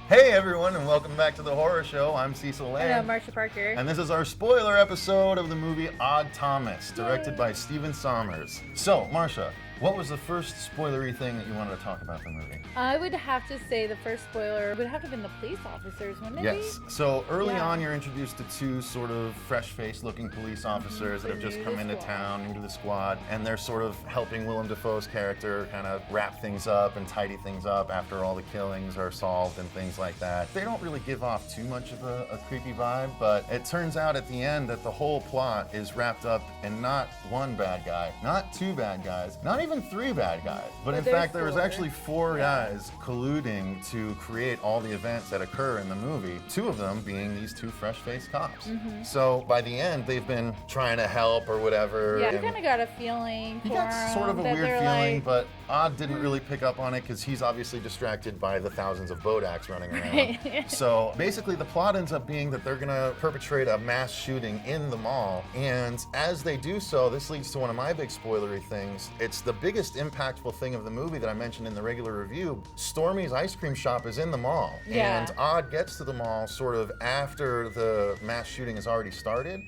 Hey everyone, and welcome back to the horror show. I'm Cecil, And I'm Marcia Parker. and this is our spoiler episode of the movie Odd Thomas, directed by Stephen Sommers. So, Marcia, what was the first spoilery thing that you wanted to talk about the movie? I would have to say the first spoiler would have to have been the police officers, wouldn't it Yes. So early Yeah. on, you're introduced to two sort of fresh-faced looking police officers that have just come into town, into the squad, and they're sort of helping Willem Dafoe's character kind of wrap things up and tidy things up after all the killings are solved and things like that. They don't really give off too much of a creepy vibe, but it turns out at the end that the whole plot is wrapped up in not one bad guy, not two bad guys, not even three bad guys, but in fact there was actually four guys colluding to create all the events that occur in the movie, two of them being these two fresh-faced cops. So by the end, they've been trying to help or whatever. Yeah, you kind of got a feeling You for got sort of a them, weird that feeling, like, but Odd didn't really pick up on it because he's obviously distracted by the thousands of Bodaks running around. So basically the plot ends up being that they're gonna perpetrate a mass shooting in the mall, and as they do so, this leads to one of my big spoilery things. It's the biggest impactful thing of the movie that I mentioned in the regular review. Stormy's ice cream shop is in the mall, and Odd gets to the mall sort of after the mass shooting has already started.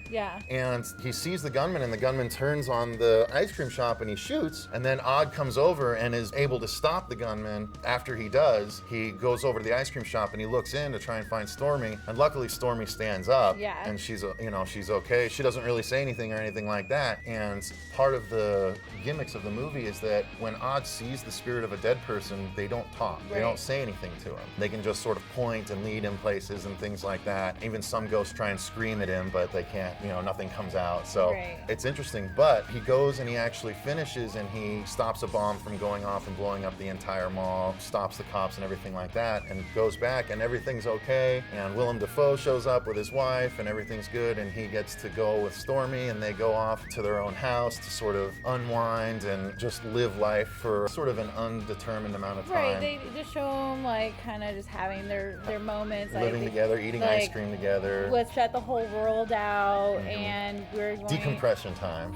And he sees the gunman, and the gunman turns on the ice cream shop and he shoots, and then Odd comes over and is able to stop the gunman. After he does, he goes over to the ice cream shop and he looks in to try and find Stormy, and luckily Stormy stands up and she's she's okay. She doesn't really say anything or anything like that, and part of the gimmicks of the movie is that when Odd sees the spirit of a dead person, they don't talk. They don't say anything to him. They can just sort of point and lead him places and things like that. Even some ghosts try and scream at him, but they can't, nothing comes out. So it's interesting, but he goes and he actually finishes and he stops a bomb from going off and blowing up the entire mall, stops the cops and everything like that, and goes back and everything's okay. And Willem Dafoe shows up with his wife and everything's good, and he gets to go with Stormy and they go off to their own house to sort of unwind and just live life for sort of an undetermined amount of time. they just show them like kind of just having their moments, living together, eating ice cream together. Let's shut the whole world out, and we're going decompression time.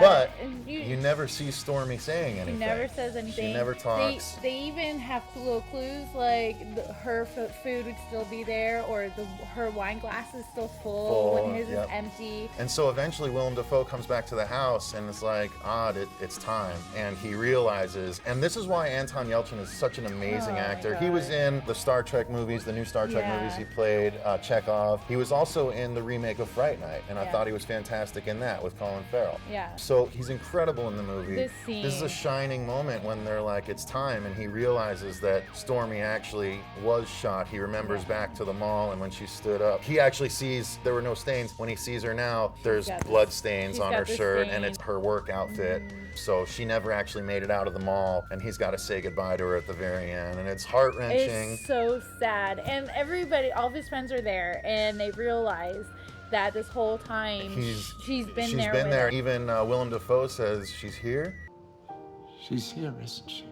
But you never see Stormy saying anything. She never says anything. She never talks. They even have little clues like her food would still be there, or her wine glass is still full when his is empty. And so eventually Willem Dafoe comes back to the house and it's like, Odd, it's time. And he realizes, and this is why Anton Yelchin is such an amazing actor. He was in the Star Trek movies, the new Star Trek movies. He played Chekhov. He was also in the remake of Fright Night, and I thought he was fantastic in that with Colin Farrell. So he's incredible in the movie. This scene. This is a shining moment when they're like, it's time, and he realizes that Stormy actually was shot. He remembers back to the mall, and when she stood up, he actually sees there were no stains. When he sees her now, there's blood stains on her shirt, and it's her work outfit. So she never actually made it out of the mall, and he's got to say goodbye to her at the very end, and it's heart-wrenching. It's so sad, and everybody, all of his friends are there, and they realize that this whole time she's been there. Even Willem Dafoe says she's here. She's here, isn't she?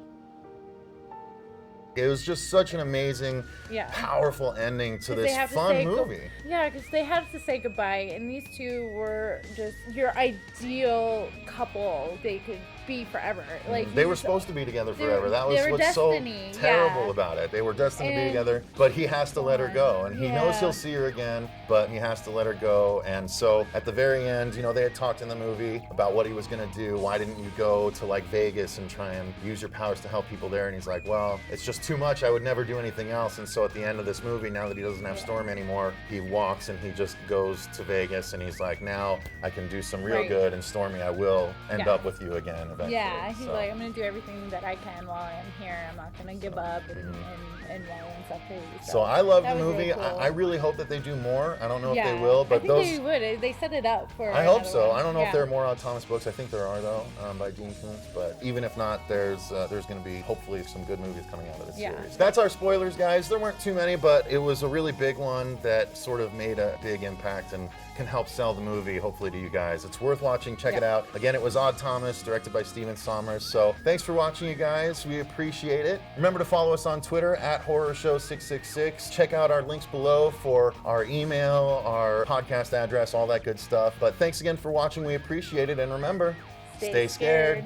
It was just such an amazing, powerful ending to this fun movie. Because they had to say goodbye, and these two were just your ideal couple. They could be forever. Like they were supposed to be together forever. That was what's so terrible about it. They were destined to be together, but he has to let her go, and he knows he'll see her again, but he has to let her go. And so at the very end, they had talked in the movie about what he was going to do. Why didn't you go to like Vegas and try and use your powers to help people there? And he's like, well, it's just too much. I would never do anything else. And so at the end of this movie, now that he doesn't have Storm anymore, he walks and he just goes to Vegas, and he's like, now I can do some real good, and Stormy, I will end up with you again eventually. He's like, I'm going to do everything that I can while I'm here. I'm not going to give up and stuff too. So I love the movie. Really cool. I really hope that they do more. I don't know if they will, but I think they would. They set it up for. I hope so. I don't know if there are more Odd Thomas books. I think there are though, by Gene Kuntz. But even if not, there's going to be hopefully some good movies coming out of this series. That's our spoilers, guys. There weren't too many, but it was a really big one that sort of made a big impact and can help sell the movie, hopefully, to you guys. It's worth watching. Check it out. Again, it was Odd Thomas, directed by Stephen Sommers. So thanks for watching, you guys. We appreciate it. Remember to follow us on Twitter @HorrorShow666. Check out our links below for our email, our podcast address, all that good stuff. But thanks again for watching. We appreciate it. And remember, stay scared.